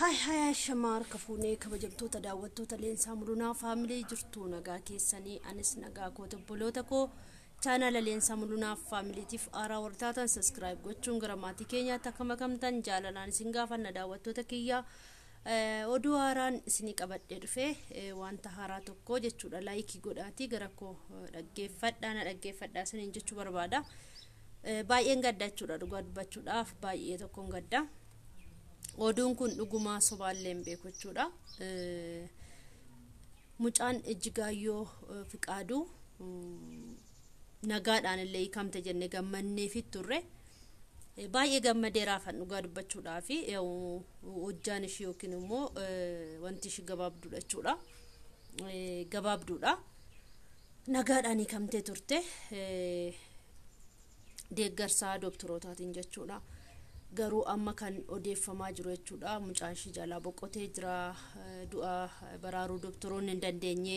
Hai shamar kafuunee kabajamtoota daawwattoota leensaa mul'unaa faamilee jirtu nagaa keessanii anis nagaa koota boloota koo chaanala leensaa mul'unaa faamiliitiif aaraa wartaatan subscribe gochuun gara maatii keenyaatti akka makamtan jaalalaan isin gaafanna daawwattoota kiyyaa oduu haaraan isinii qabadhee dhufee wanta haaraa tokko jechuudha laayikii godhaatii gara koo dhaggeeffadhaa isiniin jechuu barbaada baay'een gadda jechuudha dhugaa dubbachuudhaaf baay'ee tokkoon gadda. Oduun kun dhugumaa sobaallee hin beeku jechuudha. Mucaan Ejjigaayyoo Fiqaaduu nagaadhaan illee hiikamte jennee gammannee fi turre baay'ee gammadeeraafan dhugaa dubbachuudhaaf hojjaan ishii yookiin immoo wanti ishii gabaabduudha jechuudha. Gabaabduudha. Nagaadhaan hiikamtee turte deeggarsaa doktorootaatiin jechuudha. Garuu amma kan odeeffamaa jiru jechuudha mucaan ishii jalaa boqotee jira du'a baraaruu doktoroonni hin dandeenye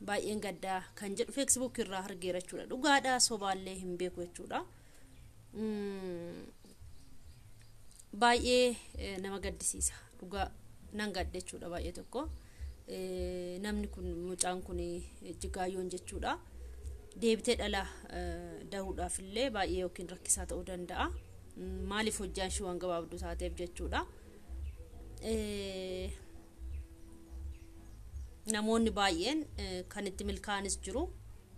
baay'een gaddaa kan jedhu Facebook irraa argeera jechuudha dhugaadhaa sobaallee hin beeku jechuudha baay'ee nama gaddisiisa dhugaa nan gadda jechuudha baay'ee tokko namni kun mucaan kun Ejjigaayyoon jechuudha deebitee dhala dahuudhaaf illee baay'ee yookiin rakkisaa ta'uu danda'a. Maaliif hojjaan ishii waan gabaabduu taateef jechuudha. Namoonni baay'een kan itti milkaa'anis jiru,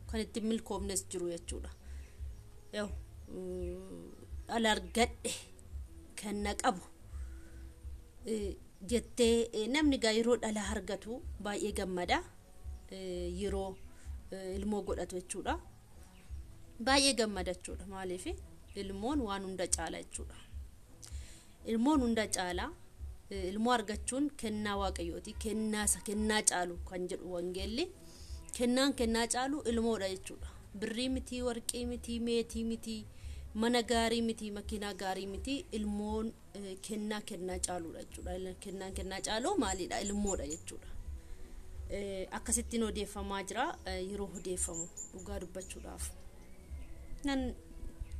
kan itti milkoomnes jiru jechuudha. Dhala argadhe kan na qabu jettee namni gaa yeroo dhala argatu baay'ee gammada yeroo ilmoo godhatu jechuudha. Baay'ee gammada jechuudha maaliif ilmoon waan hunda caala jechuudha. Ilmoon hunda caala ilmoo argachuun kennaa waaqayyooti kennaa caalu kan jedhu wangeelli kennaa caalu ilmoodha jechuudha. Birrii miti warqii miti meetii miti mana gaarii miti makiinaa gaarii miti ilmoon kennaa caaluudha jechuudha. Kennaa caalu maalidha ilmoodha jechuudha. Akkasittiin odeeffamaa jira yeroo odeeffamu dhugaa dubbachuudhaaf.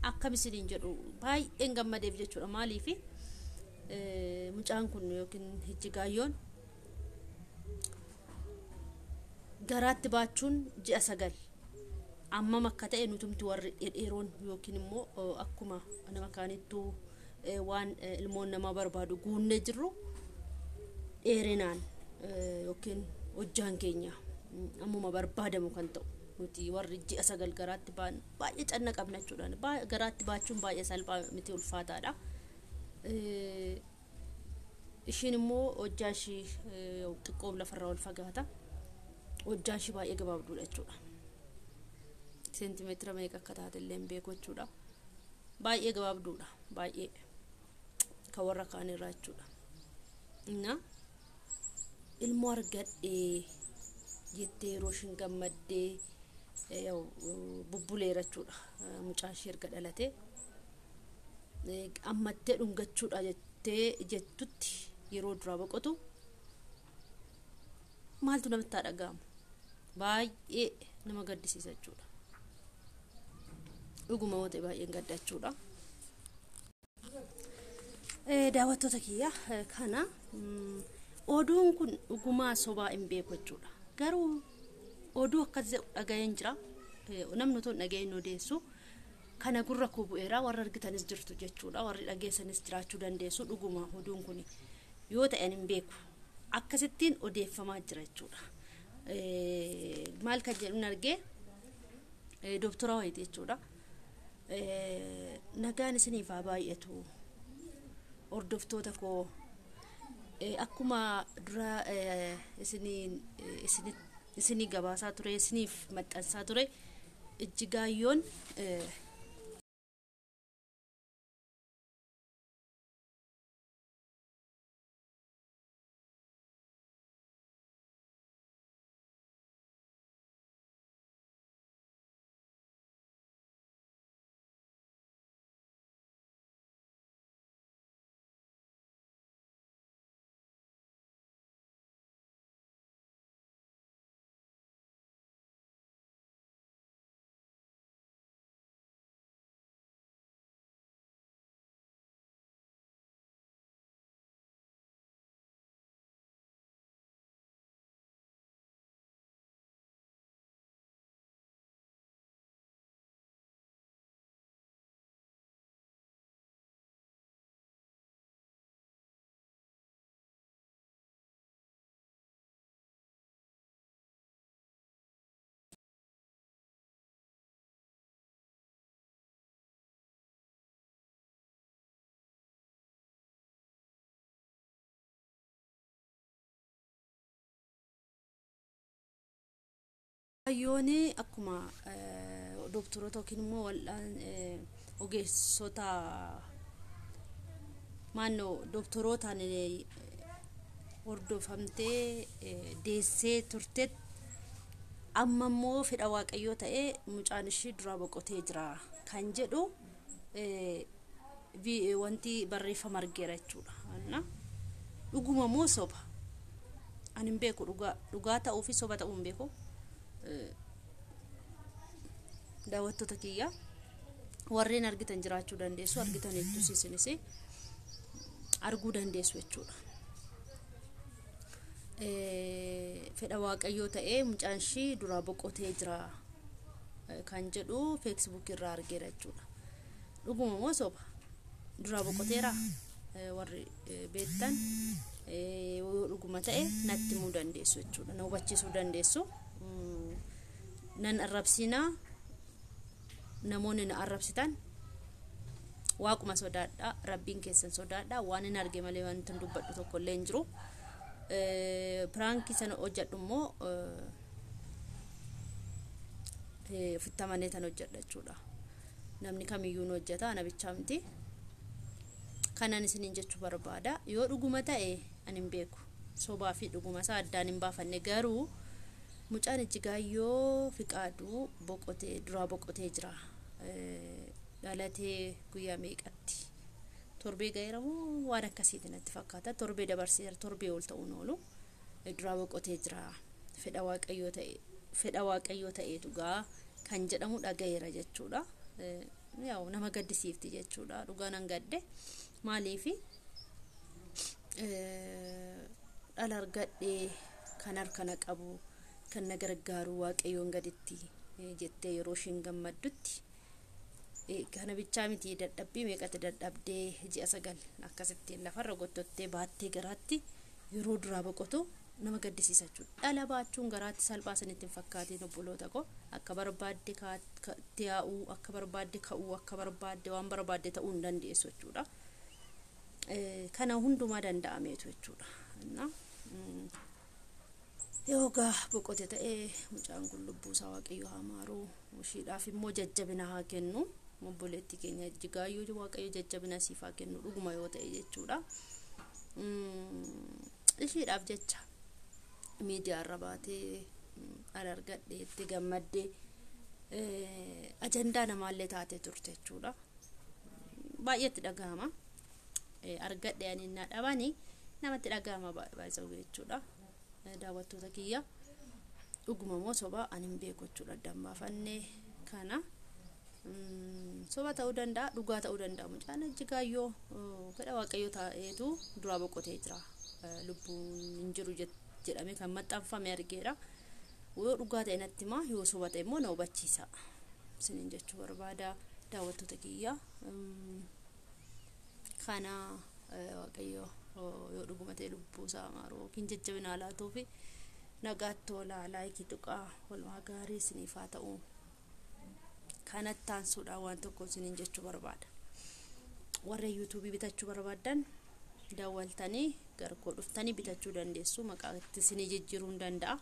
Akkamisiniin jedhu baay'een gammadeef jechuudha maaliif mucaan kun yookiin Ejjigaayyoon garaatti baachuun ji'a 9 amma akka ta'e nutumti warri dheeroon yookiin immoo akkuma nama kaanittuu waan ilmoon nama barbaadu guunnee jirru dheerinaan yookiin hojjaan keenya ammuma barbaadamu kan ta'u nuti warri ji'a 9 garaatti baan baay'ee canna qabna jechuudha garaatti baachuun baay'ee salphaa miti ulfaataadha ishiin immoo hojjaa ishii xiqqoo lafarraa ol fagaata hojjaa ishii baay'ee gabaabduudha jechuudha seentimeetira meeqa akka taate illee hin beeku jechuudha baay'ee gabaabduudha baay'ee kan warra kaan irraa jechuudha ilmoo argadhee jettee yeroo ishiin gammaddee bubbuleera jechuudha mucaan ishee erga dhalatee ammattee dhungachuudha jettutti yeroo duraa boqotu maaltu namatti dhaga'amu baay'ee nama gaddisiisa jechuudha dhuguma wote baay'een gadda jechuudha daawwattoota kiyya kana oduun kun dhugumaa sobaa hin beeku jechuudha garuu oduu akkas dhaga'een jira namni toon dhaga'een odeessu kana gurra koo bu'eera warra argitanis jirtu jechuudha warri dhageessanis jiraachuu dandeessu dhuguma oduun kun yoo ta'an hin beeku akkasittiin odeeffamaa jira jechuudha maal kan jedhu argee doktora wayiti jechuudha nagaan isiniif haa baay'atu hordoftoota koo akkuma dura isinii gabaasaa ture isiniif maxxansaa ture Ejjigaayyoon ayyooni akkuma doktoroota yookiin immoo wal'aan ogeessota maannoo doktorootaan hordofamtee deessee turte amma immoo fedha waaqayyoo ta'ee mucaan ishii dura boqotee jira kan jedhu wanti barreeffama argeera jechuudha. Dhuguma moo soba? Ani hin beeku dhugaa ta'uu fi soba ta'uu hin beeku. Daawwattoota kiyya warreen argitan jiraachuu dandeessu, argitan hedduus isinis arguu dandeessu jechuudha. Fedha waaqayyoo ta'ee mucaan ishii dura boqotee jira kan jedhu Facebook irraa argeera jechuudha. Dhuguma moo soba? Dura boqoteera warri beektan dhuguma ta'e natti himuu dandeessu jechuudha. Na hubachiisuu dandeessu. Nan arrabsinaa namoonni na arrabsitan waaquma sodaadha, rabbiin keessan sodaadha. Waan hin arge malee waan hin dubbadhu tokko illee hin jiru. Prank sana hojjedhu immoo fittamanii tan hojjedha jechuudha. Namni kamiyyuu hojjeta, ana bichaa miti. Kanan isiniin jechuu barbaada. Yoo dhuguma ta'e ani hin beeku. Sobaa fi dhuguma isaa addaan hin baafanne. Garuu mucaan Ijjigaayyoo Fiqaaduu boqotee dura boqotee jira. Dhalatee guyyaa meeqatti? Torbee gaheera moo waan akkasiitiin natti fakkaata. Torbee dabarseera, torbee ol ta'uun oolu. Dura boqotee jira. Fedha waaqayyoo ta'ee dhugaa kan jedhamu dhagayeera jechuudha. Yaa'u nama gaddisiifti jechuudha. Dhugaa nan gadde. Maaliifi dhala argadhee kan harkana qabu kan na gargaaru waaqayyoon gaditti jettee yeroo ishiin gammaddutti kana bichaa miti dadhabbii meeqatti dadhabdee ji'a 9 akkasittiin lafarra gottottee baattee garaatti yeroo dura boqotu nama gaddisiisa jechuudha. Dhala baachuun garaatti salphaa sanitti hin fakkaatiin obboloota koo akka barbaadde taa'uu, akka barbaadde ka'uu, akka barbaadde waan barbaadde ta'uu hin dandeessu jechuudha. Kana hundumaa danda'ameetu jechuudha. Yoogaa boqote ta'ee mucaan kun lubbuu isaa waaqayyo haa maaru, ishiidhaaf immoo jajjabina haa kennu. Obboleettii keenya Ijjigaayyoo waaqayyo jajjabina siif haa kennu dhuguma yoo ta'e jechuudha. Ishiidhaaf jecha miidiyaa irra baatee argadhee itti gammaddee ajandaa namaallee taatee turte jechuudha. Baay'eetti dhagahama. Argadhee ani na dhabanii namatti dhagahama baay'ee jechuudha. Daawwattoota kiyya dhuguma moo soba ani hin beeku jechuudha. Addaan baafannee kana soba ta'uu danda'a, dhugaa ta'uu danda'a. Mucaan Ijjigaayyoo fedha waaqayyoo ta'eetu dura boqotee jira. Lubbuun hin jiru jedhamee kan maxxanfame argeera. Yoo dhugaa ta'e natti himaa, yoo soba ta'e immoo na hubachiisa. Isiniin jechuu barbaada daawwattoota kiyya. Kana waaqayyo yoo dhuguma ta'e lubbuu isaa maaru yookiin jajjabina laatuu fi nagaatti tola laayikii tuqaa walumaa gaarii isiniif haa ta'u. Kanatti taansuudhaan waan tokko isiniin jechuu barbaada. Warra YouTube bitachuu barbaadan daawwaltanii gara koo dhuftanii bitachuu dandeessu. Maqaa itti isinii jijjiiruu hin danda'a.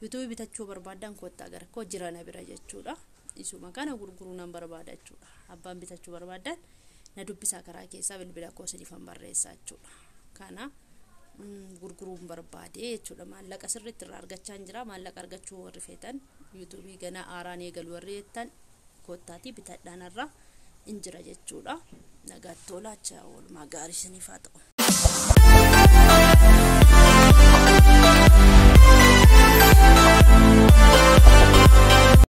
YouTube bitachuu barbaadan kottaa gara koo jirana bira jechuudha. Isuma kana gurguruu nan barbaada jechuudha. Abbaan bitachuu barbaadan na dubbisaa karaa keessaa bilbila koo isiniifan barreessaa jechuudha. Kana gurguruu hin barbaade jechuudha. Maallaqa sirriitti irraa argachaa hin jira. Maallaqa argachuu warri feetan YouTube gana aaraan eegalu warri jettan kottaatii bitadhaan irraa hin jira jechuudha. Nagaatti tola, walumaa gaarii isiniif haa ta'u.